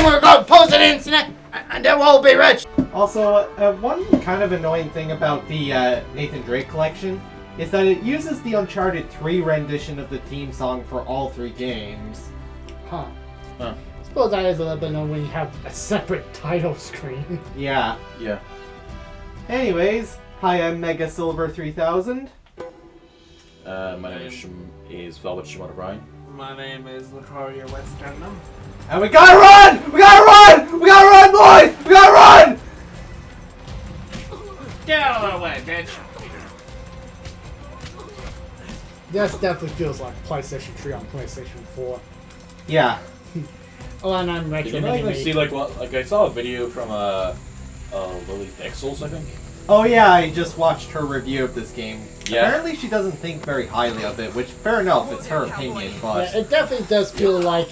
we're going to post it on the internet, and then we'll be rich. Also, one kind of annoying thing about the Nathan Drake collection is that it uses the Uncharted 3 rendition of the theme song for all 3 games. Huh. I suppose that is a little bit annoying when you have a separate title screen. Yeah. Yeah. Anyways, hi, I'm Mega Silver 3000. My name is Velvet Shimon O'Brien. My name is Latoria Westernham. And we gotta run! We gotta run! We gotta run, boys! We gotta run! Get out of the way, bitch! This definitely feels like PlayStation 3 on PlayStation 4. Yeah. Oh, and I'm Did you not even see like what? Like I saw a video from Lily Pixels, I think. Oh yeah, I just watched her review of this game. Yeah. Apparently she doesn't think very highly of it, which, fair enough, it's her opinion, but... Yeah, it definitely does feel like...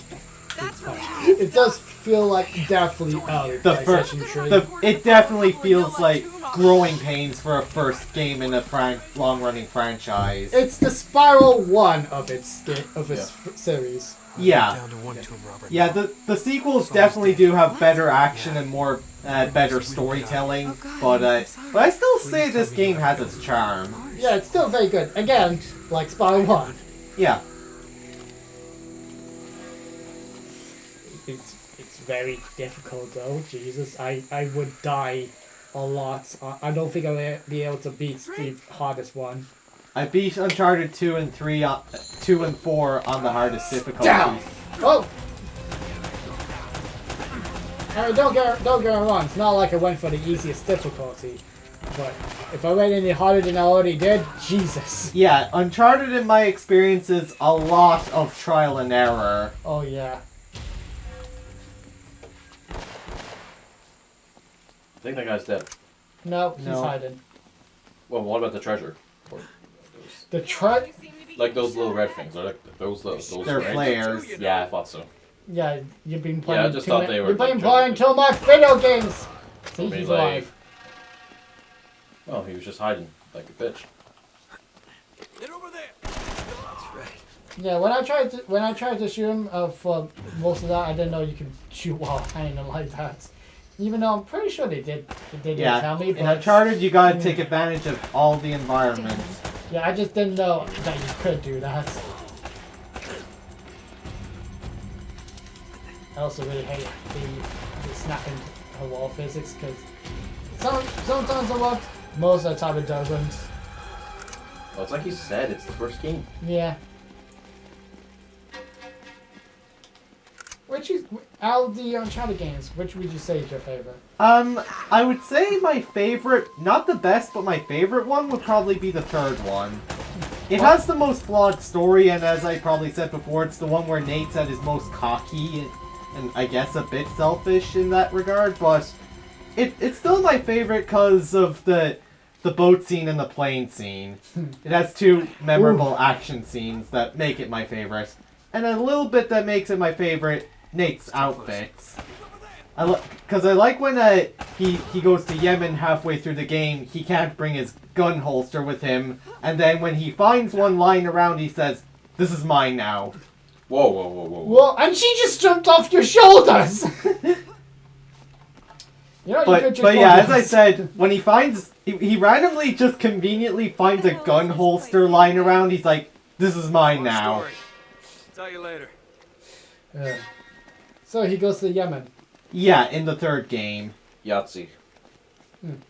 It does feel like definitely out of PlayStation 3. It definitely feels like growing pains for a first game in a long-running franchise. It's the Spiral 1 of its series. Yeah. Yeah, the sequels definitely do have better action and more better storytelling, but I still say this game has its charm. Yeah, it's still very good. Again, like Spiral 1. Yeah. It's very difficult though. Jesus, I would die a lot. I don't think I'll be able to beat the hardest one. I beat Uncharted 2 and 3, 2 and 4 on the hardest difficulty. Down. Oh! Don't get me wrong, it's not like I went for the easiest difficulty. But if I went any harder than I already did, Jesus. Yeah, Uncharted in my experience is a lot of trial and error. Oh yeah. I think that guy's dead. No, he's hiding. Well, what about the treasure? The treasure? Like those little red things. Are like those They're red? flares. Yeah, I thought so. Yeah, you've been playing. Yeah, I just thought they were. You've been playing too much video games. See, he's alive. Well, he was just hiding like a bitch. Get over there! That's right. Yeah, when I tried to shoot him for most of that, I didn't know you could shoot while hanging like that. Even though I'm pretty sure they did tell me. But in Uncharted, you gotta take advantage of all the environments. Yeah, I just didn't know that you could do that. I also really hate the snapping her wall physics because sometimes it works, most of the time it doesn't. Well, it's like you said, it's the first game. Yeah. Out of the Uncharted games, which would you say is your favorite? I would say my favorite, not the best, but my favorite one would probably be the third one. It has the most flawed story, and as I probably said before, it's the one where Nate's at his most cocky and I guess a bit selfish in that regard, but it's still my favorite because of the boat scene and the plane scene. It has 2 memorable action scenes that make it my favorite. And a little bit that makes it my favorite, Nate's outfits. Because I like when he goes to Yemen halfway through the game, he can't bring his gun holster with him, and then when he finds one lying around, he says, "This is mine now." Whoa, whoa, whoa, whoa. Whoa, and she just jumped off your shoulders! But yeah, as I said, when he finds... He randomly just conveniently finds a gun holster lying around, he's like, "This is mine now." Tell you later. So he goes to Yemen. Yeah, in the third game. Yahtzee.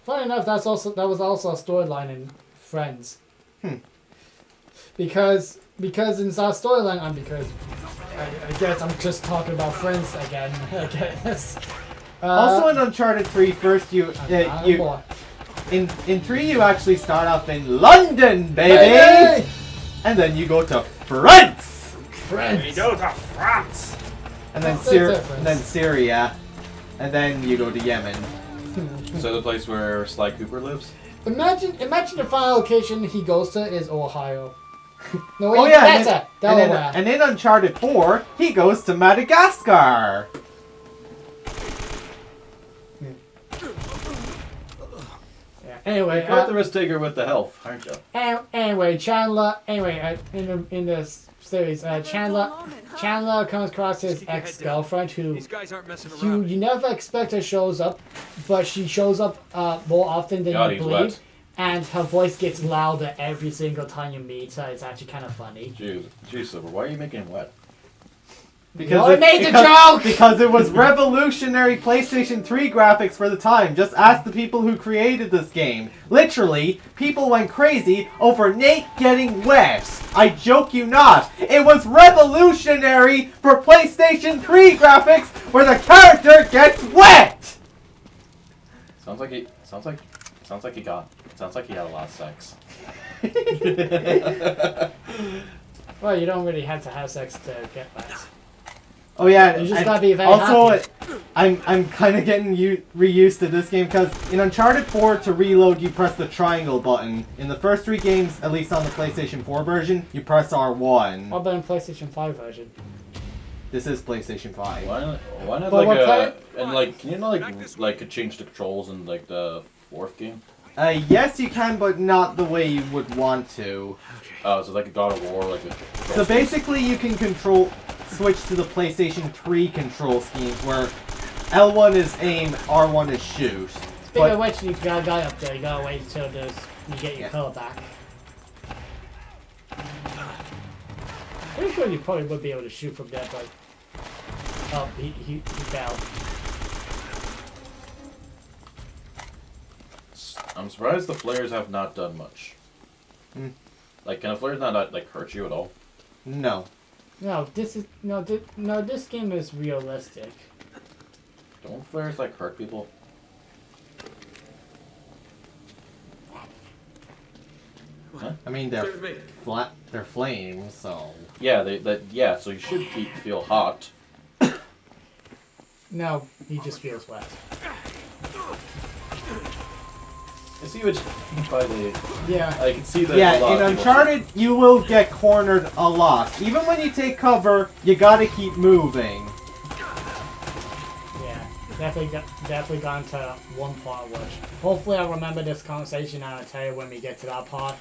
Funny enough, that was also a storyline in Friends. Because in that storyline, I guess I'm just talking about Friends again. I guess. Also in Uncharted 3, first in 3 you actually start off in London, baby! And then you go to France! We go to France! And then Syria. And then you go to Yemen. So the place where Sly Cooper lives? Imagine the final location he goes to is Ohio. No, wait, oh yeah, better. Delaware. And in Uncharted 4, he goes to Madagascar. Yeah. Anyway, You're the risk taker with the health, aren't you? Anyway, Chandler. Anyway, in the series, Chandler comes across his ex-girlfriend who These guys aren't messing you around. never expect her shows up, but she shows up more often than God, you he's believe. wet. And her voice gets louder every single time you meet her. It's actually kind of funny. Jeez, Silver, why are you making him wet? I made the joke! Because it was revolutionary PlayStation 3 graphics for the time. Just ask the people who created this game. Literally, people went crazy over Nate getting wet. I joke you not. It was revolutionary for PlayStation 3 graphics where the character gets wet. Sounds like he had a lot of sex. Well, you don't really have to have sex to get wet. Oh yeah, You just gotta be very also, happy. I'm kind of getting reused to this game because in Uncharted 4 to reload you press the triangle button. In the first 3 games, at least on the PlayStation 4 version, you press R1. What about in PlayStation 5 version? This is PlayStation 5. Why not But like we're and like can you not like change the controls in like the 4th game? Yes, you can, but not the way you would want to. Oh, so like a God of War, like a. So basically, you can switch to the PlayStation 3 control schemes, where L1 is aim, R1 is shoot. Speaking of which, you got a guy up there. You gotta wait until you get your color back. Pretty sure you probably would be able to shoot from there, but oh, he fell. I'm surprised the flares have not done much. Hmm. Like, can a flare not like hurt you at all? No. No, this game is realistic. Don't flares like hurt people? Huh? I mean, they're flames, so... Yeah, so you should feel hot. No, he just feels wet. I see what by the... Yeah. I can see that. Yeah, a lot in of people- Uncharted, you will get cornered a lot. Even when you take cover, you gotta keep moving. Yeah, definitely gone to one part which hopefully I'll remember this conversation and I'll tell you when we get to that part.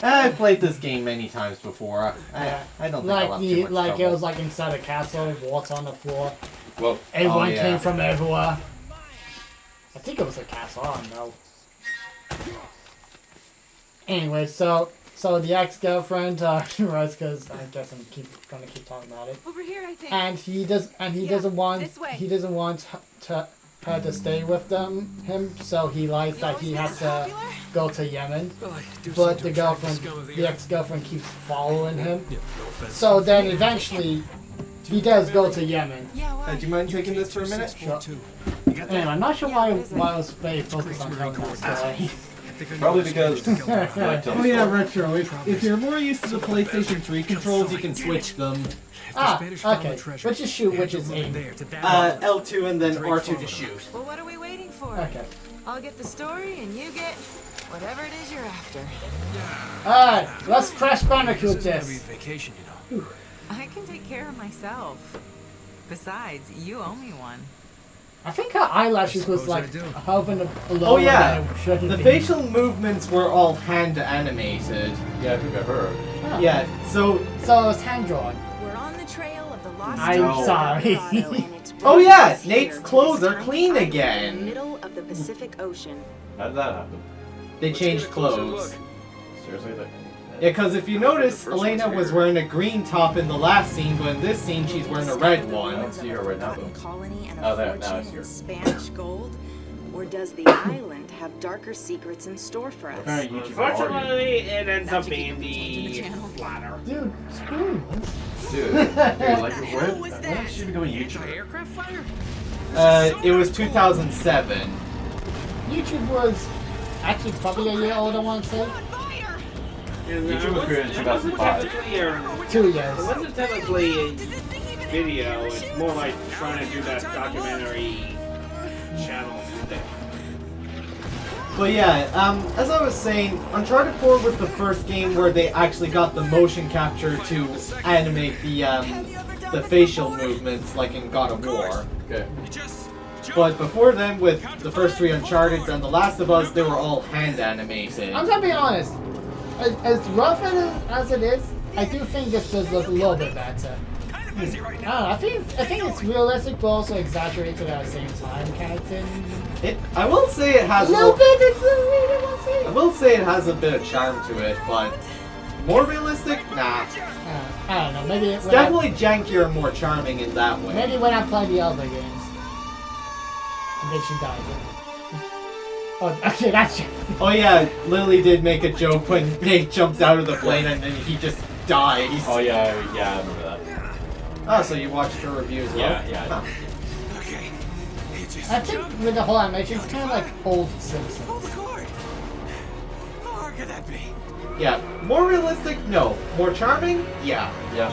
I've played this game many times before. I don't think I'll have too much like trouble. it was like inside a castle, water on the floor. Well, Everyone yeah. came from everywhere. I think it was a castle, I don't know. Anyway, so the ex-girlfriend, right? Because I guess I'm gonna keep talking about it. Over here, I think. And he doesn't want her to stay with him, so he lies that he has to go to Yemen. But the ex-girlfriend keeps following him. So then eventually, he does go to Yemen. Yeah, why? Do you mind taking this for a minute? Sure. Anyway, I'm not sure why I was very focused on telling that story. probably because. Oh yeah, Retro. If you're more used to the PlayStation 3 controls, you can switch them. Okay. Which is shoot, which is aim. L2 and then R2 to shoot. Well, what are we waiting for? Okay. I'll get the story, and you get whatever it is you're after. Alright, let's Crash Bandicoot this. Vacation, you know. I can take care of myself. Besides, you owe me one. I think her eyelashes was like hovering below. Oh yeah, where they shouldn't the be. facial movements were all hand animated. Yeah, I think I heard. Oh. Yeah, so it's hand drawn. We're on the trail of the lost I'm No. sorry. Oh yeah, Nate's clothes are clean again. Middle of the Pacific Ocean. How did that happen? They Let's get changed a closer clothes. look. Seriously, like. Yeah, because if you notice, Elena was wearing a green top in the last scene, but in this scene she's wearing a red I one. don't see her right now, though. Colony and Oh, a there, now I fortune see in her. Spanish gold? Or does the island have darker secrets in store for us? Apparently, YouTube Unfortunately, it ends up being the flatter. Dude, spoon. Dude, like, where did she be going YouTube? Anti-aircraft fire? It was 2007. YouTube was actually probably a year old, I want to say. YouTube was created in 2005. 2 It years. wasn't technically a video, it's more like trying to do that documentary channel thing. But yeah, as I was saying, Uncharted 4 was the first game where they actually got the motion capture to animate the facial movements like in God of War. Okay. But before then, with the first 3 Uncharted and The Last of Us, they were all hand animated. I'm gonna be honest. As rough as it is, I do think this does look a little bit better. I don't know. I think it's realistic, but also exaggerated at the same time, kind of thing. I will say it has A little bit. It's a I will say it has a bit of charm to it, but more realistic? Nah. I don't know. Maybe It's definitely jankier and more charming in that way. Maybe when I play the other games. And then she died. Oh, okay, that's. Oh yeah, Lily did make a joke when Nate jumps out of the plane and then he just dies. Oh yeah, I remember that. Oh, so you watched her review as well? Yeah. Huh. I think with the whole animation, it's kind of like old Simpsons. How hard could that be? Yeah, more realistic? No. More charming? Yeah. Yeah.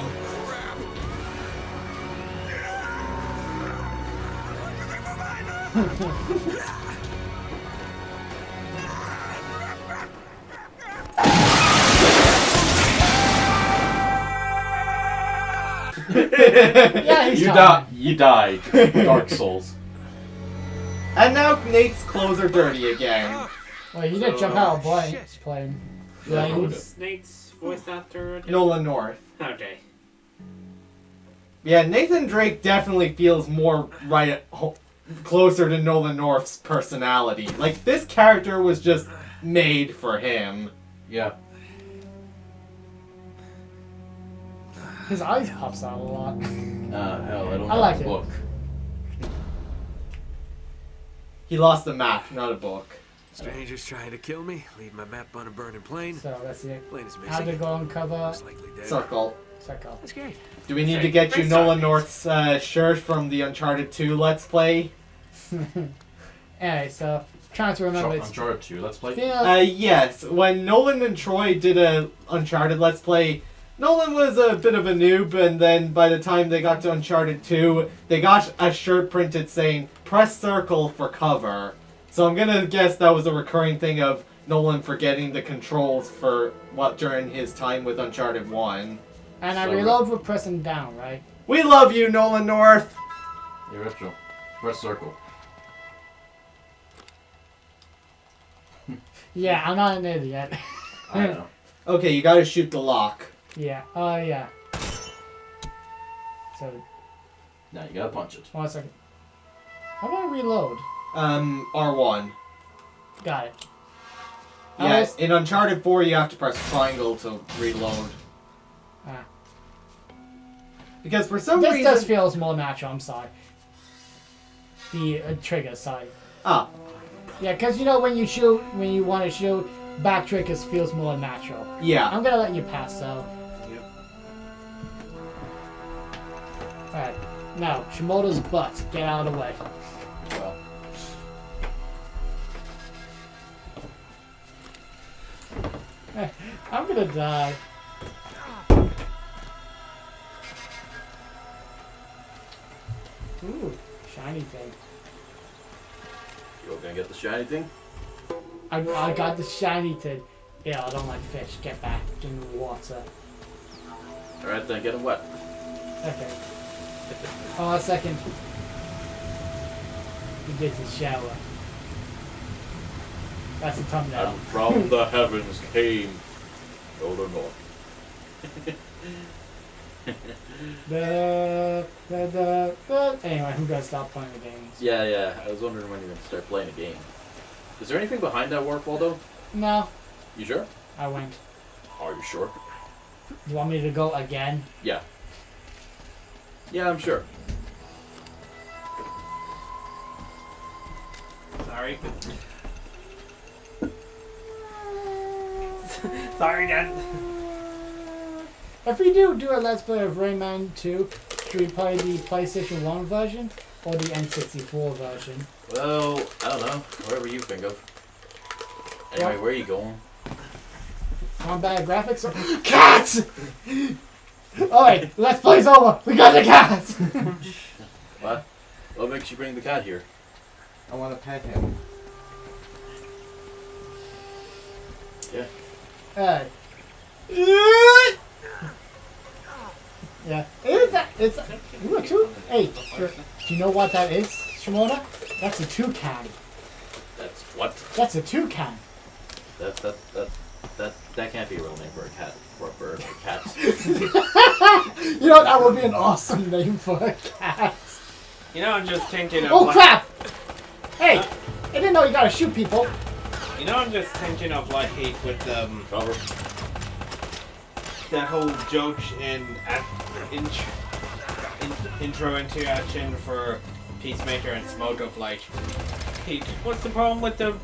Yeah, he's charming. You died. Dark Souls. And now Nate's clothes are dirty again. Well, he did jump out of plane. Yeah, Planes. Nate's voice actor. Nolan North. Okay. Yeah, Nathan Drake definitely feels more closer to Nolan North's personality. Like, this character was just made for him. Yeah. His eyes pops out a lot. Hell, I don't I have like the it. book. He lost a map, not a book. Strangers trying to kill me, leave my map on a burning plane. So that's it. Plane is How to missing. go on cover. Most likely dead. Circle. Circle. That's great. Do we need Okay, to get you great Nolan start. North's shirt from the Uncharted 2 Let's Play? Anyway, so trying to remember. It's Uncharted 2, let's play. Yes. When Nolan and Troy did a Uncharted Let's Play, Nolan was a bit of a noob, and then by the time they got to Uncharted 2, they got a shirt printed saying, "Press circle for cover." So I'm gonna guess that was a recurring thing of Nolan forgetting the controls for during his time with Uncharted 1. And I So- reload with pressing down, right? We love you, Nolan North! You're retro. Press circle. Yeah, I'm not an idiot. I know. Okay, you gotta shoot the lock. Yeah. Oh, yeah. So, Now you gotta punch it. 1 second. How do I reload? R1. Got it. Yeah, in Uncharted 4 you have to press triangle to reload. Ah. Because for some This reason... does feels more natural, I'm sorry. The trigger side. Ah, Yeah, because you know when you want to shoot, back triggers feels more natural. yeah. I'm gonna let you pass though. Yep. Alright. Now, Shimoda's butt. Get out of the way. Well, I'm gonna die. Ooh, shiny thing. you're gonna get the shiny thing? I got the shiny thing. Yeah, I don't like fish. Get back in the water. Alright then, get it wet. Okay. Oh, a second. He gets a shower. That's a thumbnail. And from the heavens came Nolan North. Anyway, I'm gonna stop playing the games. Yeah, I was wondering when you're gonna start playing a game. Is there anything behind that waterfall though? No, You sure? I went. Are you sure? You want me to go again? Yeah. Yeah, I'm sure. Sorry. Sorry, Dad. If we do a Let's Play of Rayman 2, should we play the PlayStation 1 version or the N64 version? Well, I don't know. Whatever you think of. Anyway, where are you going? Want bad graphics or cats? Alright, Let's Play's over. We got the cats. What? What makes you bring the cat here? I want to pet him. Yeah. Alright. Yeah. It's ooh, a two. Hey, do you know what that is, Shimona? That's a toucan. That's what? That's a toucan. That's That can't be a real name for a cat, for a bird or cat. You know, that would be an awesome name for a cat. You know, I'm just thinking of. Oh like, crap! Hey, I didn't know you gotta shoot people. You know, I'm just thinking of like with Cover. that whole joke in intro into action for Peacemaker and Smoke of like, hey, what's the problem with the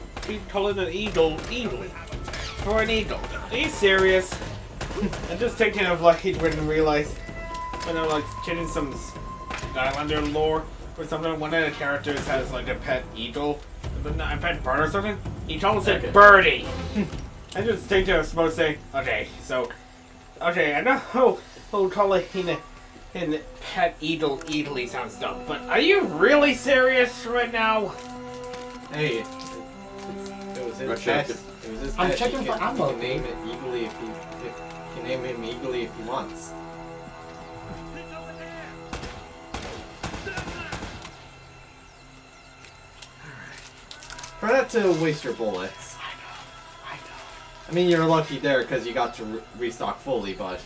calling an eagle for an eagle? Are you serious? I'm just thinking of like when I realized when I'm like checking some Skylander lore or something. One of the characters has like a pet eagle, but not a pet bird or something. He calls it Birdie. I just think I was supposed to say, okay, I know how calling in pet eagle eagly sounds dumb, but are you really serious right now? Hey, it was his pet. It was his I'm pet. checking for ammo. He can name it eagerly if he can name him eagerly if he wants. Try not to waste your bullets. I know. I mean, you're lucky there because you got to restock fully, but.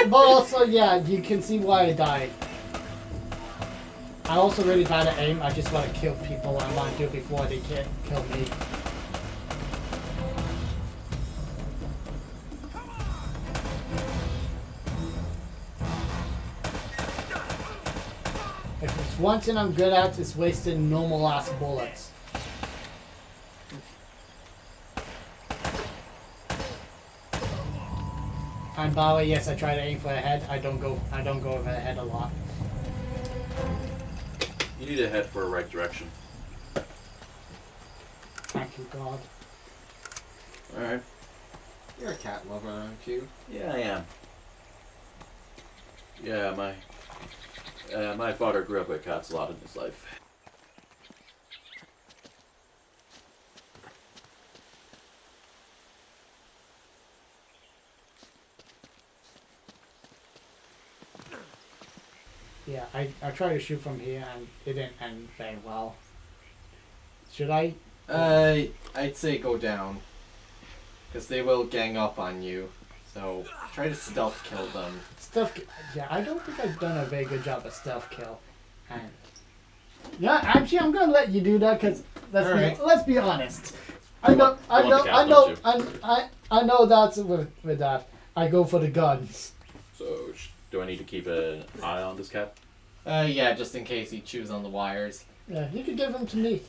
But also, yeah, you can see why I died. I'm also really bad at aim. I just want to kill people. I want to do it before they can kill me. If it's one thing I'm good at, it's wasting normal ass bullets. And by the way, yes, I try to aim for the head. I don't go over the head a lot. You need to head for a right direction. Thank you, God. Alright. You're a cat lover, aren't you? Yeah, I am. Yeah, my father grew up with cats a lot in his life. Yeah, I tried to shoot from here and it didn't end very well. Should I? I'd say go down. Because they will gang up on you. So, try to stealth kill them. Yeah, I don't think I've done a very good job of stealth kill. And yeah, actually, I'm gonna let you do that because let's be honest. I know that's with that. I go for the guns. So, do I need to keep an eye on this cat? Yeah, just in case he chews on the wires. Yeah, you could give them to me.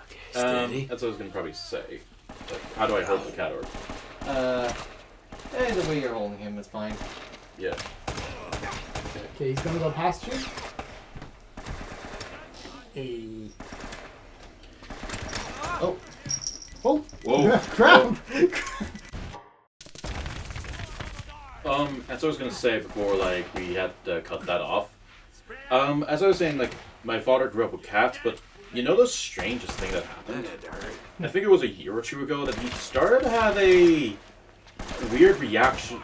Okay, steady. That's what I was gonna probably say. Like, how do I hold the cat or? The way you're holding him is fine. Yeah. Okay, he's gonna go past you. Hey. Oh. Oh. Whoa. Crap. And so I was gonna say before, like, we had to cut that off. As I was saying, like, my father grew up with cats, but you know the strangest thing that happened? I think it was a year or two ago that he started to have a weird reaction.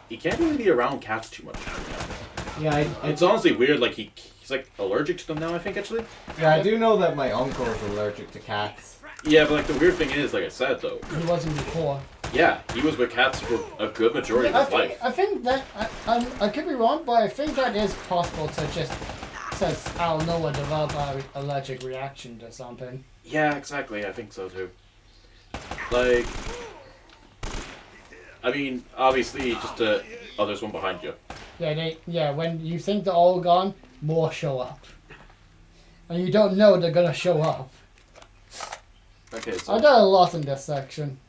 He can't really be around cats too much now. Yeah, It's honestly weird, like, he's like allergic to them now, I think, actually. I do know that my uncle is allergic to cats. Yeah, but, like, the weird thing is, like I said, though. He wasn't before. Yeah, he was with cats for a good majority of his life. I think that I could be wrong, but I think that is possible to just says I don't know what develop an allergic reaction to something. Yeah, exactly. I think so too. Like, I mean, obviously, just oh, there's one behind you. Yeah, when you think they're all gone, more show up, and you don't know they're gonna show up. Okay, so I got a lot in this section.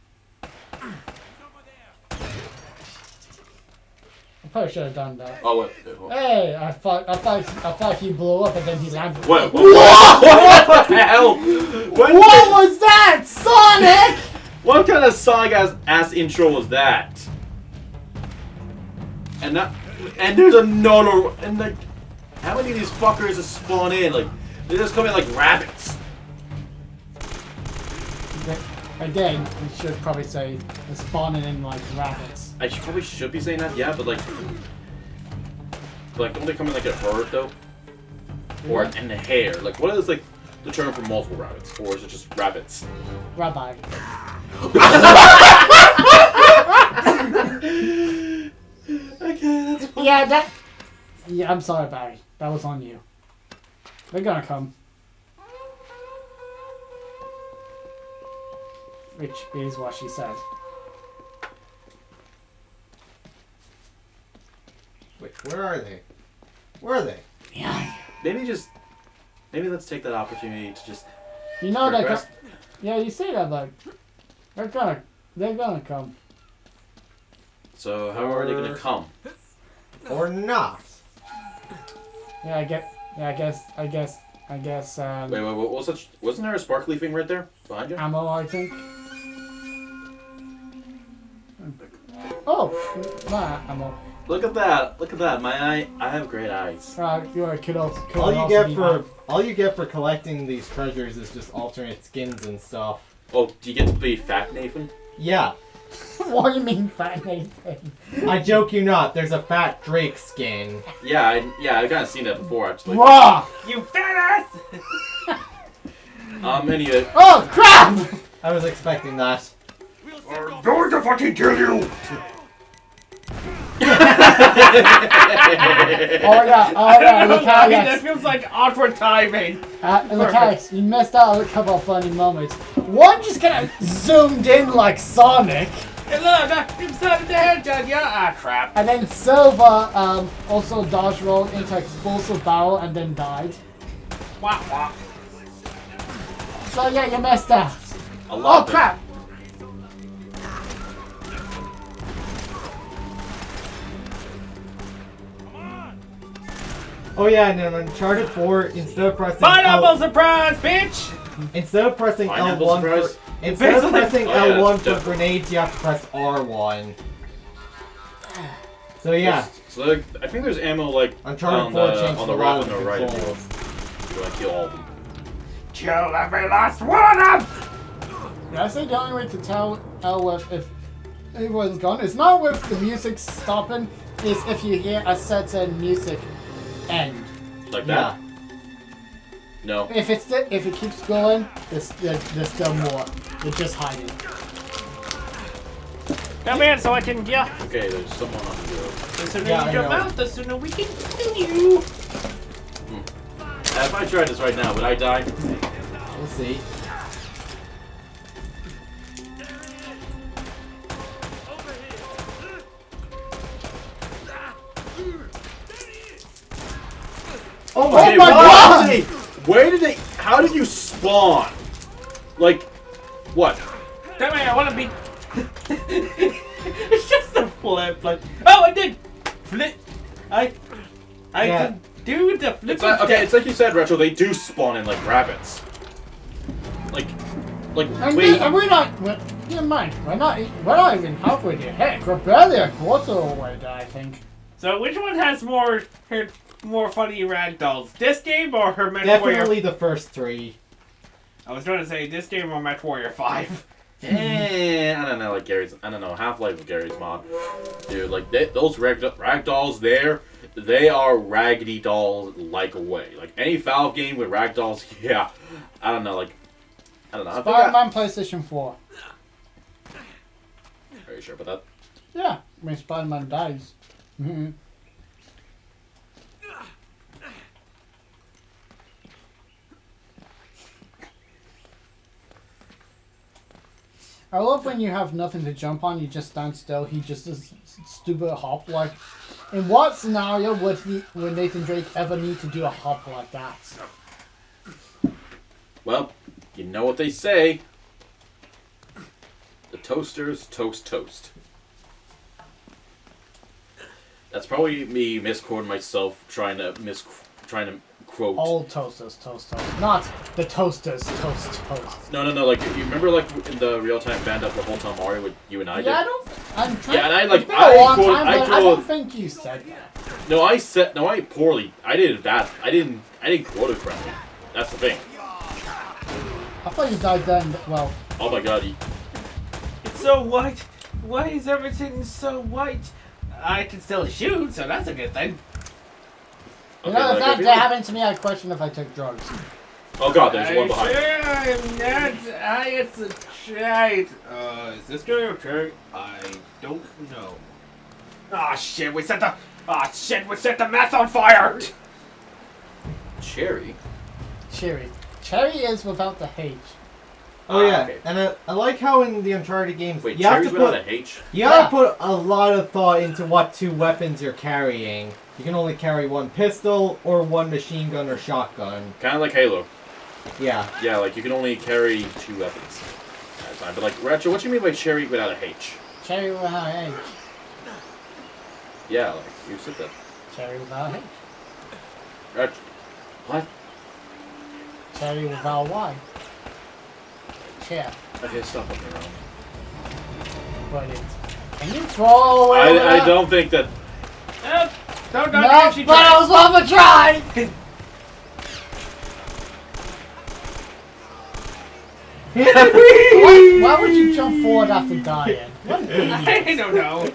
I probably should have done that. oh wait, hold on. Hey, I thought he blew up and then he landed. What the hell? What was that, Sonic? What kind of Sonic ass intro was that? And there's another, and like, how many of these fuckers just spawn in? Like, they just come in like rabbits. Again, we should probably say they're spawning in like rabbits. I probably should be saying that, yeah, but like, don't they come in like a herd though? or an hare? Like, what is like the term for multiple rabbits, or is it just rabbits? Rabbi. Okay, that's fine. Yeah, that. Yeah, I'm sorry, Barry. That was on you. They're gonna come. Which is what she said. Wait, where are they? Where are they? Yeah. Maybe let's take that opportunity to just. You know they progress. Yeah, you say that, but they're gonna come. So how are they gonna come? Or not? Yeah, I guess. Wait, what was that? Wasn't there a sparkly thing right there behind you? Ammo, I think. Oh, nah, ammo. Look at that! Look at that! I have great eyes. You're a kid. All you get for collecting these treasures is just alternate skins and stuff. Oh, do you get to be fat, Nathan? Yeah. What do you mean, fat Nathan? I joke you not. There's a fat Drake skin. Yeah, I kind of seen that before actually. Raw! You fat ass! Anyway. Oh, crap! I was expecting that. I'm going to fucking kill you! Oh yeah, look how That feels like awkward timing. look how you messed out a couple of funny moments. One just kind of zoomed in like Sonic, Hey, look, I'm starting to head, John. Yeah, crap. and then Silva also dodge rolled into explosive barrel and then died. Wah, wah. So yeah, you messed out. A lot Oh of it. crap! Oh yeah, and in Uncharted 4, instead of pressing Pineapple surprise, bitch! instead of pressing Pineapple L1 surprise? instead of pressing Oh, yeah, L1 for definitely. grenades, you have to press R1. So yeah, So like, I think there's ammo like Uncharted on 4 the changed on the a right lot on of the right. controls. You want to kill all of them. Kill every last one of them! Yeah, I think the only way to tell if everyone's gone is not with the music stopping, is if you hear a certain music end. Like Yeah. that? No. If it keeps going, there's still more. They're just hiding. Come here so I can, yeah. Okay, there's someone on the road. The sooner Yeah, you I jump know. out, the sooner we can kill you. If I tried this right now, would I die? We'll see. Oh Okay, my god! Where did they? How did you spawn? Like, what? Come here, I want to be... It's just a flip, like... Oh, I did! Flip! I Yeah. can do the flip. It's like, okay, it's like you said, Retro. They do spawn in like rabbits. Like, And wait. we're not. Never mind. We're not even halfway there. Heck, we're barely a quarter of the way there, I think. So which one has more funny ragdolls? This game or her Met Definitely Warrior? the first three. I was trying to say this game or Met Warrior 5. I don't know, like Gary's. I don't know. Half-Life of Gary's mod, dude. Like those rag dolls there, they are raggedy dolls like away. Like any Valve game with rag dolls, yeah. I don't know. Like I don't know. I think Spider-Man PlayStation 4. Are you sure about that? Yeah, when Spider-Man dies. Mm-hmm. I love when you have nothing to jump on, you just stand still. He just does stupid hop. Like, in what scenario would Nathan Drake ever need to do a hop like that? Well, you know what they say. The toasters toast. That's probably me misquoting myself, trying to quote. All toasters toast. Not the toasters toast. No. Like you remember, like in the real-time band up the whole time Mario with you and I did. Yeah, I'm trying. Yeah, and I, like, it's been a long quoted- time, I but I quoted- don't think you said that. No, I poorly. I did it bad. I didn't quote it correctly. That's the thing. I thought you died then. Well, Oh my god. It's so white. Why is everything so white? I can still shoot, so that's a good thing. You know, if like, that if happened to me, I'd question if I took drugs. Oh god, there's one behind. I'm not. It's a child. Is this going okay? I don't know. Ah shit! We set the meth on fire. Cherry? Cherry. Cherry is without the H. Oh yeah, okay. and I like how in the Uncharted games Wait, you have cherry's to without put a H? you have to put a lot of thought into what two weapons you're carrying. You can only carry one pistol or one machine gun or shotgun. Kind of like Halo. Yeah. Yeah, like you can only carry 2 weapons at a time. But like, Retro, what do you mean by cherry without a H? Cherry without H. Yeah, like, you said that. Cherry without H. Retro. What? Cherry without Y. Chair. Okay, stop fucking around. But it's... Can you throw away I don't think that... Don't No, actually but I was worth a try! Why would you jump forward after dying? What an idiot. I don't know.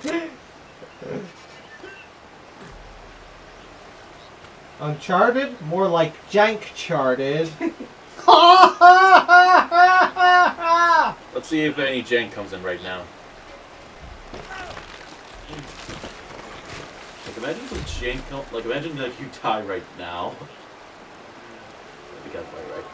Uncharted? More like Jank-charted. Let's see if any jank comes in right now. Like, imagine some jank... Like, imagine, like, you die right now. We gotta fight, right?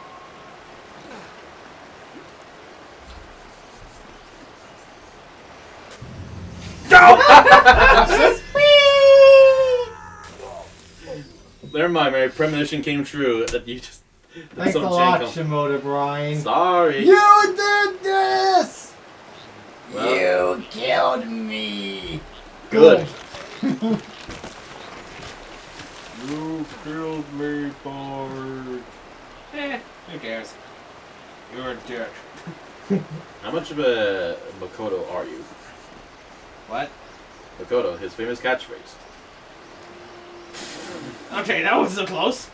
Never mind, my premonition came true. That you just... that Thanks a some lot, jank comes- Shimoda Brian. Sorry. You did this! Well, You killed me! Good. You killed me, Bard. Who cares? You're a dick. How much of a Makoto are you? What? Makoto, his famous catchphrase. Okay, that was so close.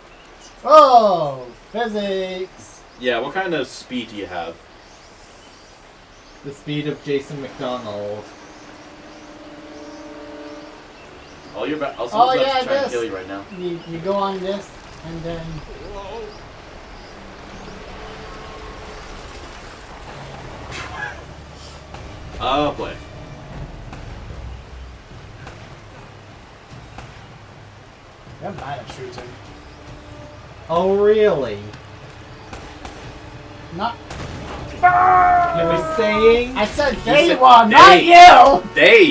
Oh, physics. Yeah, what kind of speed do you have? The speed of Jason McDonald. All your ba- also, Oh, trying yeah, to this. kill you right now. You go on this, and then... Oh boy. You're bad at shooting. Oh, really? Not... You were saying? I said You they said were, they. not you! They!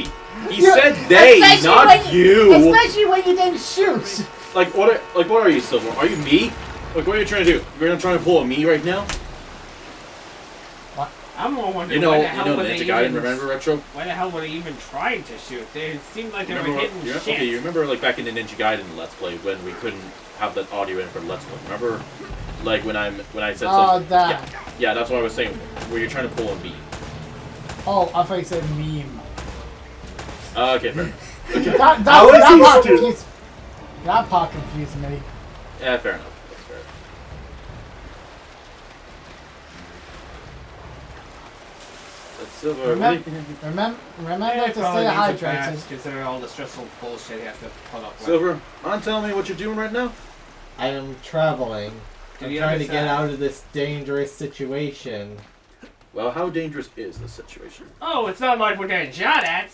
He You- said they, especially not when you! Especially when you didn't shoot! Like what are you, Silver? Are you me? Like what are you trying to do? You're trying to pull a me right now? I'm more wondering You know why the hell were they Ninja Gaiden, even... remember Retro? Why the hell were they even trying to shoot? They seemed like they were Remember, hitting shit. okay, you remember like back in the Ninja Gaiden Let's Play when we couldn't have that audio in for Let's Play. Remember like when I said Oh, something? that. Yeah, that's what I was saying. Where you're trying to pull a me. Oh, I thought you said meme. Okay, fair enough. Okay. That part confused... That part confused me. Yeah, fair enough. That's fair. That's Silver. Remember to stay hydrated. Considering all the stressful bullshit he has to put up with. Silver, mind telling me what you're doing right now? I am traveling. Do I'm you trying to get understand? out of this dangerous situation. Well, how dangerous is this situation? Oh, it's not like we're getting shot at.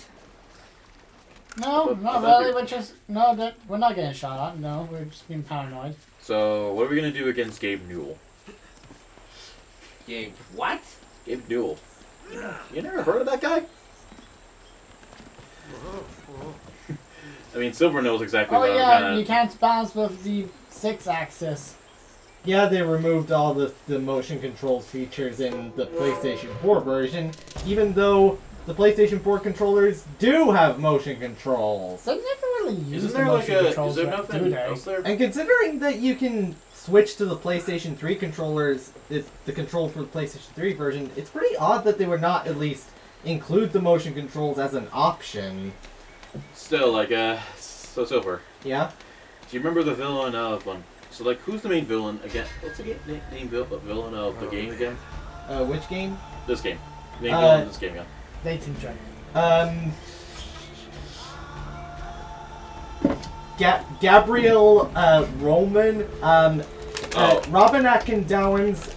No, But- not but really. that We're not getting shot at. No, we're just being paranoid. So, what are we gonna do against Gabe Newell? Gabe, what? Gabe Newell. You never heard of that guy? I mean, Silver knows exactly Oh what yeah, I'm you kind can't bounce with the 6-axis. Yeah, they removed all the motion controls features in the PlayStation 4 version, even though the PlayStation 4 controllers do have motion controls. They never really use Isn't the there like motion a? controls, Is there do nothing they? else there? And considering that you can switch to the PlayStation 3 controllers, the controls for the PlayStation 3 version, it's pretty odd that they would not at least include the motion controls as an option. Still, like, so Silver. Yeah? Do you remember the villain of one? So, like, who's the main villain again? What's the name villain of the game again? Which game? This game. Main villain of this game, yeah. Nathan Drake. Gabriel Roman, Robin Ackendowens,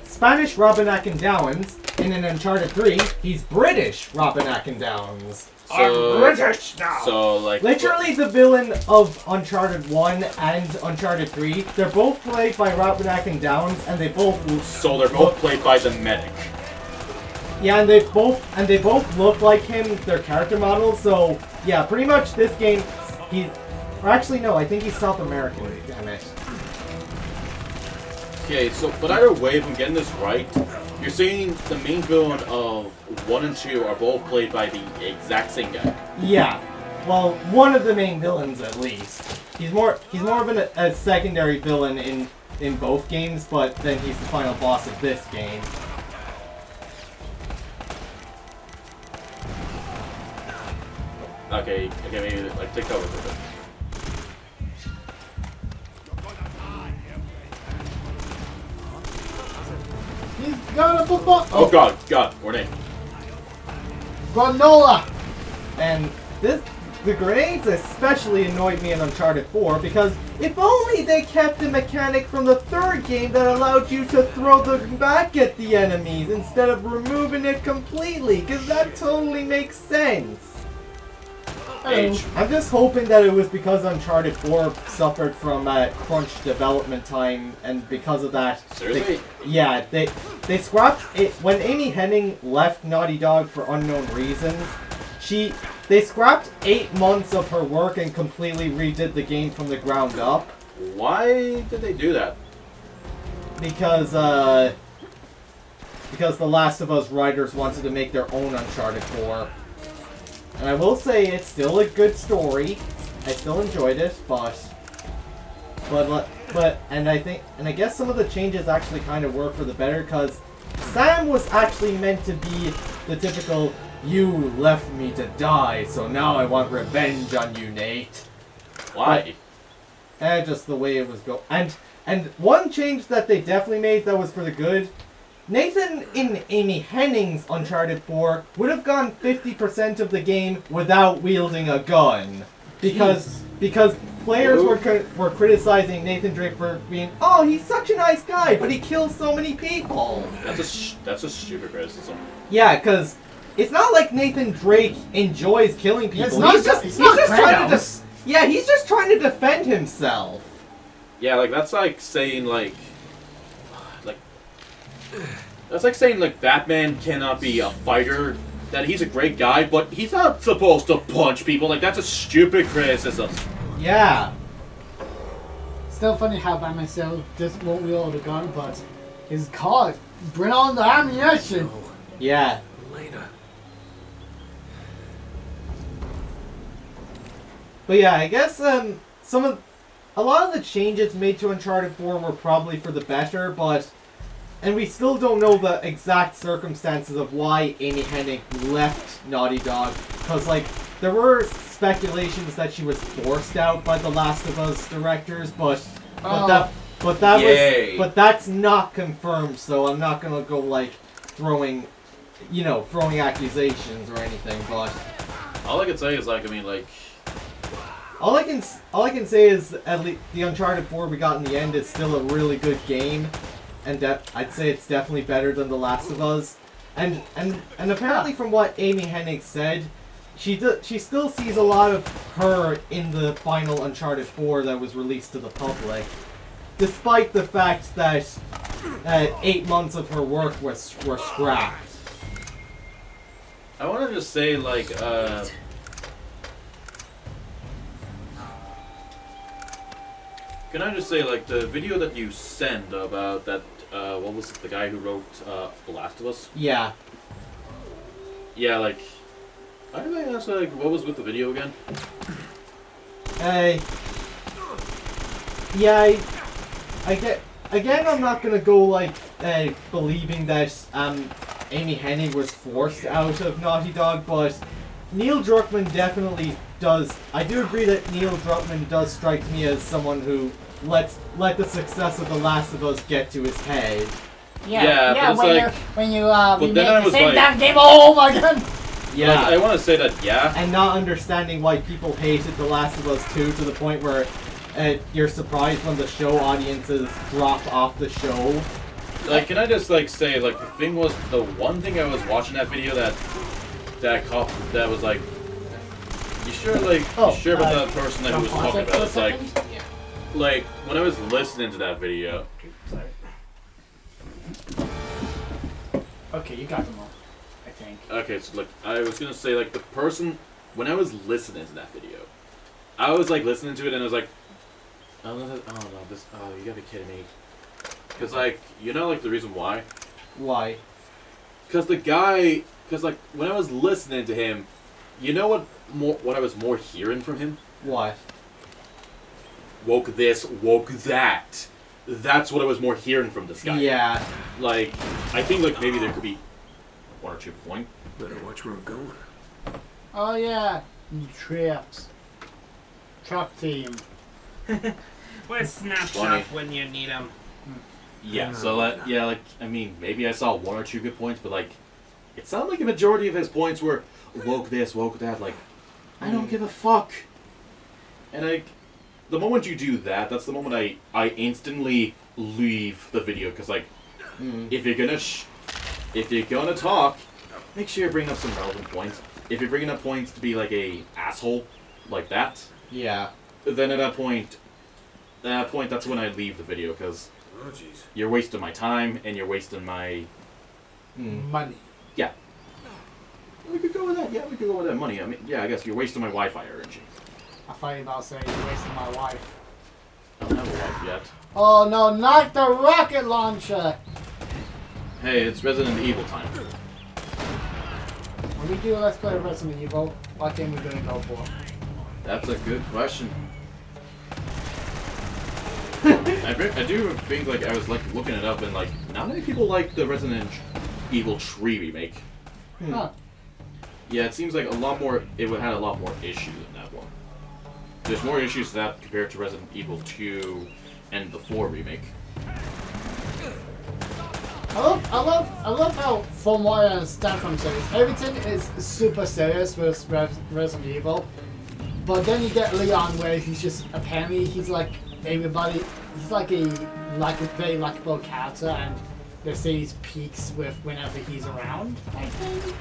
Spanish Robin Ackendowens. In an Uncharted 3, he's British Robin Ackendowens. I'm British now! So, like... Literally the villain of Uncharted 1 and Uncharted 3, they're both played by Robin Ackendowens, and they both... So they're both played by the medic. Yeah, and they both look like him, their character models, so... Yeah, pretty much this game, or actually, no, I think he's South American, damn it. Okay, so, but either way, if I'm getting this right, you're saying the main villain of 1 and 2 are both played by the exact same guy. Yeah. Well, one of the main villains, at least. He's more of a secondary villain in both games, but then he's the final boss of this game. Okay, maybe, like, take cover for a bit. He's got a football. Oh god, we're in. Granola. And the grenades especially annoyed me in Uncharted 4 because if only they kept the mechanic from the third game that allowed you to throw them back at the enemies instead of removing it completely, because that totally makes sense. H. I'm just hoping that it was because Uncharted 4 suffered from crunch development time, and because of that... Seriously? They scrapped it. When Amy Hennig left Naughty Dog for unknown reasons, they scrapped 8 months of her work and completely redid the game from the ground up. Why did they do that? Because The Last of Us writers wanted to make their own Uncharted 4. And I will say it's still a good story. I still enjoyed it, but I guess some of the changes actually kind of were for the better, because Sam was actually meant to be the typical "you left me to die, so now I want revenge on you, Nate." Why? Just the way it was going. And one change that they definitely made that was for the good. Nathan in Amy Hennig's Uncharted 4 would have gone 50% of the game without wielding a gun. Because players were criticizing Nathan Drake for being, oh, he's such a nice guy, but he kills so many people. That's a stupid criticism. Yeah, because it's not like Nathan Drake enjoys killing people. He's just trying to defend himself. Yeah, like, that's like saying, that's like saying, Batman cannot be a fighter, that he's a great guy, but he's not supposed to punch people. Like, that's a stupid criticism. Yeah. Still funny how Batman still just won't wield a gun, but his cause, bring on the ammunition. Yeah. Elena. But yeah, I guess a lot of the changes made to Uncharted 4 were probably for the better, and we still don't know the exact circumstances of why Amy Hennig left Naughty Dog, because there were speculations that she was forced out by the Last of Us directors, but that's not confirmed, so I'm not gonna go throwing accusations or anything, but All I can say is, all I can say is at least the Uncharted 4 we got in the end is still a really good game, and I'd say it's definitely better than The Last of Us. And apparently from what Amy Hennig said, she still sees a lot of her in the final Uncharted 4 that was released to the public, despite the fact that 8 months of her work were scrapped. I want to just say, can I just say, the video that you sent about that, what was it, the guy who wrote The Last of Us? Yeah. Yeah, I don't know, ask, what was with the video again? Again, I'm not gonna go, believing that, Amy Hennig was forced out of Naughty Dog, but Neil Druckmann definitely does. I do agree that Neil Druckmann does strike me as someone who let the success of The Last of Us get to his head. Yeah, but it's when you but remake then I the was same like- damn game all over again. Yeah. Like, I want to say that, yeah. And not understanding why people hated The Last of Us 2 to the point where you're surprised when the show audiences drop off the show. Like, can I just, like, say, like, the thing was, the one thing I was watching that video that was like, you sure, like, you sure about that person that he was talking about? It's like, when I was listening to that video. Sorry. Okay, you got them all, I think. Okay, so, like, I was gonna say, like, the person, when I was listening to that video, I was, like, listening to it and I was like, oh no, you gotta be kidding me. Because, like, you know, like, the reason why? Why? Because like, when I was listening to him, you know what I was more hearing from him? What? Woke this, woke that. That's what I was more hearing from this guy. Yeah. Like, I think, like, maybe there could be 1 or 2 points. Better watch where I'm going. Oh yeah, traps. Trap team. Where's Snapchat Funny. when you need them? Yeah, so, like, yeah, like, I mean, maybe I saw 1 or 2 good points, but, like, it sounded like a majority of his points were woke this, woke that, like, I don't give a fuck. And, like, the moment you do that, that's the moment I instantly leave the video, because, like, if you're gonna talk, make sure you bring up some relevant points. If you're bringing up points to be, like, a asshole like that, Yeah. then at that point, that's when I leave the video, because Oh, jeez. you're wasting my time, and you're wasting my... Money. Yeah. We could go with that. Yeah, we could go with that money. I mean, yeah, I guess you're wasting my Wi-Fi energy. I thought you about saying you're wasting my wife. I don't have a wife yet. Oh no, not the rocket launcher! Hey, it's Resident Evil time. When we do Let's Play Resident Evil, what game are we gonna go for? That's a good question. I do think, like, I was, like, looking it up, and, like, not many people like the Resident Evil 3 remake. Huh. Yeah, it seems like it would have a lot more issues in that one. There's more issues to that compared to Resident Evil 2 and the 4 remake. I love how, from what I understand from series, everything is super serious with Resident Evil, but then you get Leon where he's just, apparently he's like everybody, he's like a very likable character, and the series peaks with whenever he's around, I think.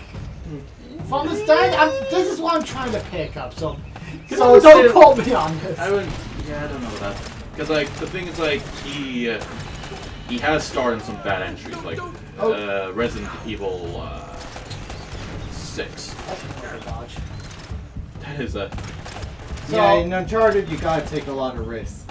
From the start, this is what I'm trying to pick up, so don't quote me on this. I don't know that. Because, like, the thing is, like, he has starred in some bad entries, like, Resident Evil 6. That's a dodge. That is a... Yeah, in Uncharted, you gotta take a lot of risks.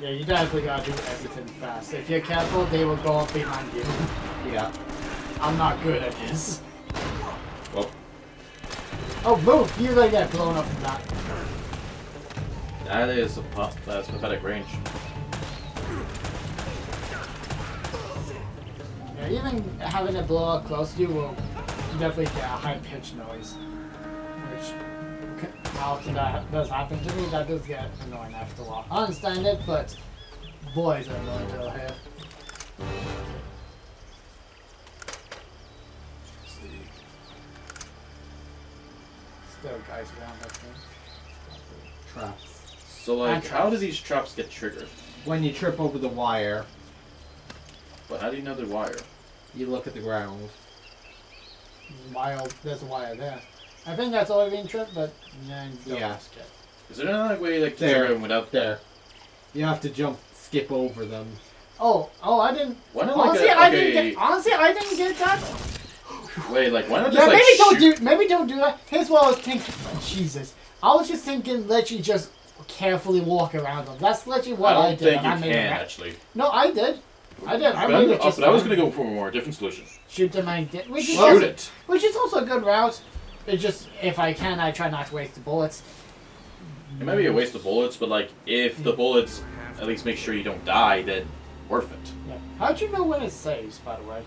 Yeah, you definitely gotta do everything fast. If you're careful, they will go up behind you. Yeah. I'm not good at this. Well, Oh, move! You're gonna get blown up from that. that's pathetic range. Yeah, even having it blow up close to you will definitely get a high-pitched noise. Which, how often that does happen to me, that does get annoying after a while. I understand it, but boys are annoying to hear. Still guys around, I think. Traps. So, like, And how do traps. these traps get triggered? When you trip over the wire, But how do you know they're wire? you look at the ground. There's a wire there. I think that's all being tripped, but don't Yeah. risk it. Is there no way, like, to There. trigger them without... There. You have to skip over them. Oh, I didn't. Why not, Honestly, like, I didn't get that. Wait, like, why not Yeah, just, like, maybe don't do that. Here's what I was thinking. Jesus, I was just thinking, let you just carefully walk around them. That's literally what I, I don't did. think and you I made can, it right. actually. No, I did. I made it just. But I was fine. gonna go for a more different solution. Shoot the main. Which is Shoot also, it. Which is also a good route. if I can, I try not to waste the bullets. It might be a waste of bullets, but like if the bullets at least make sure you don't die, then worth it. Yeah. How'd you know when it saves, by the way?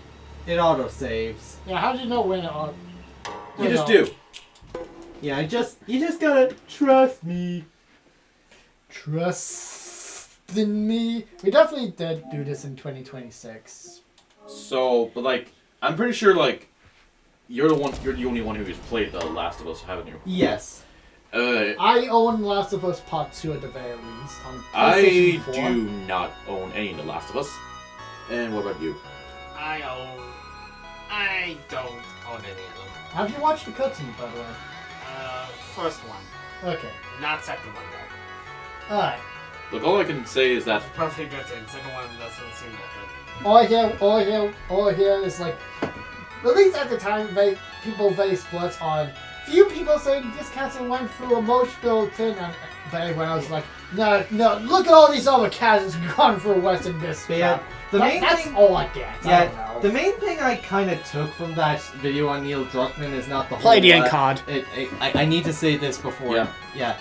It auto saves. Yeah, how'd you know when it You just do. Yeah, you just gotta trust me. Trust in me. We definitely did do this in 2026. So, but like, I'm pretty sure like you're the only one who has played The Last of Us, haven't you? Yes. I own Last of Us Part 2 at the very least on I PlayStation 4. do not own any of The Last of Us. And what about you? I don't own any of them. Have you watched the cutscene, by the way? First one. Okay. Not second one, though. Alright. Look, all I can say is that Perfectly good thing. Second one doesn't seem that All I hear is like, at least at the time, people very split on. Few people saying this casting went through emotional thing, but everyone else was like, no, look at all these other castings gone through Western this. Yeah, That's all I get. I don't know. the main thing I kind of took from that video on Neil Druckmann is not the whole... Play the end card. I need to say this before. Yeah.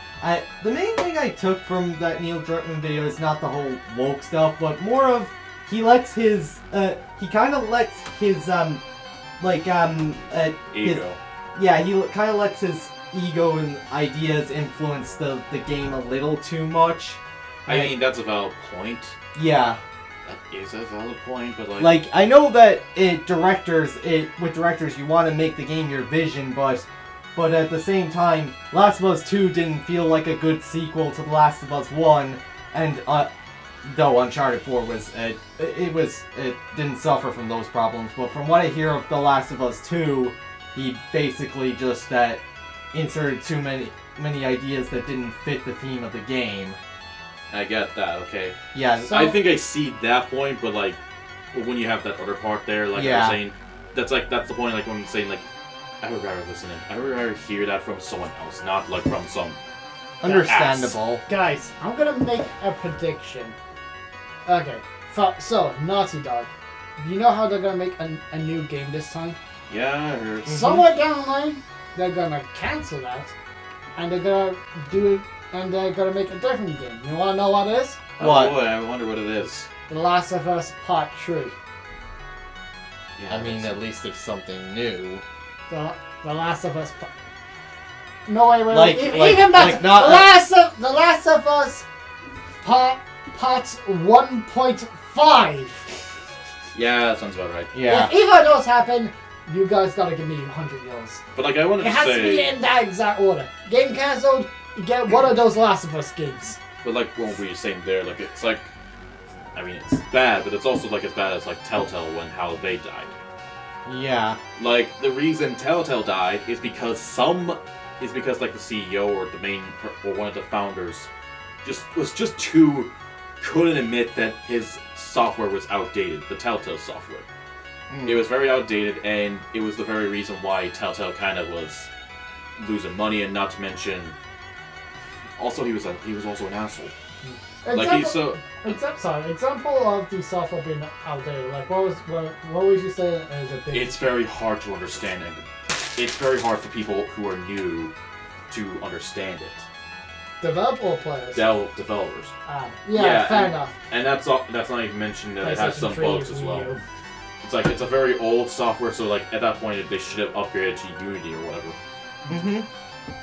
The main thing I took from that Neil Druckmann video is not the whole woke stuff, but more of he lets his he kind of lets his ego. He kind of lets his ego and ideas influence the game a little too much. I mean, that's a valid point. Yeah. That is a valid point, but like... Like, I know that with directors, you want to make the game your vision, but at the same time, Last of Us 2 didn't feel like a good sequel to The Last of Us 1, and though Uncharted 4 it didn't suffer from those problems, but from what I hear of The Last of Us 2, he basically just inserted too many ideas that didn't fit the theme of the game. I get that, okay. Yeah. So- I think I see that point, but like, when you have that other part there, like Yeah. I was saying, that's the point, like when I'm saying, like, I would rather listen in. I would rather hear that from someone else, not like from some... Understandable. Guys, I'm gonna make a prediction. Okay, so Naughty Dog. You know how they're gonna make a new game this time? Yeah, I heard. Somewhere down the line, they're gonna cancel that, and they're gonna do it, and they're gonna make a different game. You wanna know what it is? What? Oh boy, I wonder what it is. The Last of Us Part 3. Yeah, I mean, at least it's something new. The Last of Us Part... No, wait, like even better! not The Last of Us Part 1.5! Yeah, that sounds about right. Yeah. If either of those happen, you guys gotta give me 100 mils. But like, I wanted It to has to be say... in that exact order. Game cancelled, you get one of those Last of Us games. But like, what were you saying there? Like, it's like... I mean, it's bad, but it's also like as bad as like Telltale how they died. Yeah. Like, the reason Telltale died is because like the CEO or the main or one of the founders couldn't admit that his software was outdated, the Telltale software. It was very outdated, and it was the very reason why Telltale kind of was losing money, and not to mention, also he was also an asshole. Example of the software being outdated. Like, what would you say is a big... It's very hard to understand, and it's very hard for people who are new to understand it. Developer or players? Developers. Yeah, fair enough. And that's not even mentioning that it has some PlayStation 3 bugs as Wii well. U. It's like, it's a very old software, so like, at that point, they should have upgraded to Unity or whatever. Mm-hmm.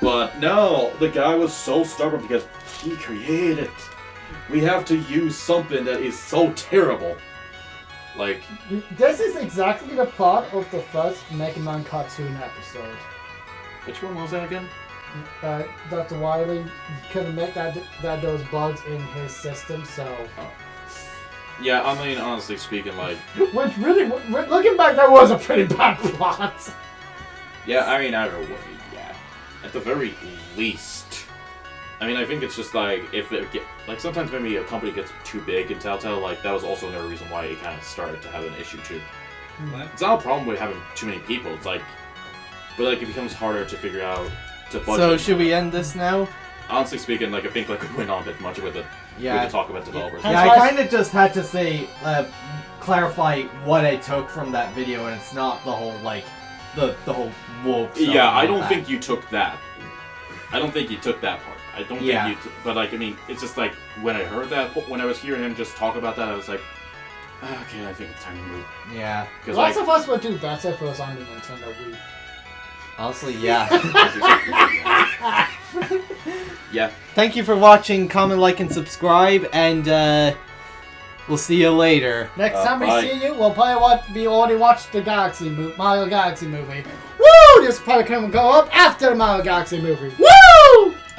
But no, the guy was so stubborn because he created it. We have to use something that is so terrible. Like... This is exactly the plot of the first Mega Man cartoon episode. Which one was that again? Dr. Wily couldn't make those bugs in his system, so... Yeah, I mean, honestly speaking, like... Which really, looking back, that was a pretty bad plot. Yeah, I mean, either way, yeah. At the very least... I mean, I think it's just like, if it like, sometimes maybe a company gets too big in Telltale, like, that was also another reason why it kind of started to have an issue, too. It's not a problem with having too many people, it's like... But, like, it becomes harder to figure out, to budget. So, should we end this now? Honestly speaking, like, I think, like, we went on a bit much with it. Yeah. We could talk about developers. Yeah, I kind of just had to say, clarify what I took from that video, and it's not the whole, like, the whole wolf stuff. Yeah, I and all don't that. think you took that. I don't think you took that part. I don't Yeah. think you. But like, I mean, it's just like when I heard that, when I was hearing him just talk about that, I was like, okay, I think it's time to move. Yeah. Because Lots like, of us would do best if it was on the Nintendo Wii. Honestly, yeah. yeah. Thank you for watching. Comment, like, and subscribe, and we'll see you later. Next time we bye. see you, we'll probably we already watched the Mario Galaxy movie. Woo! This probably can go up after the Mario Galaxy movie. Woo!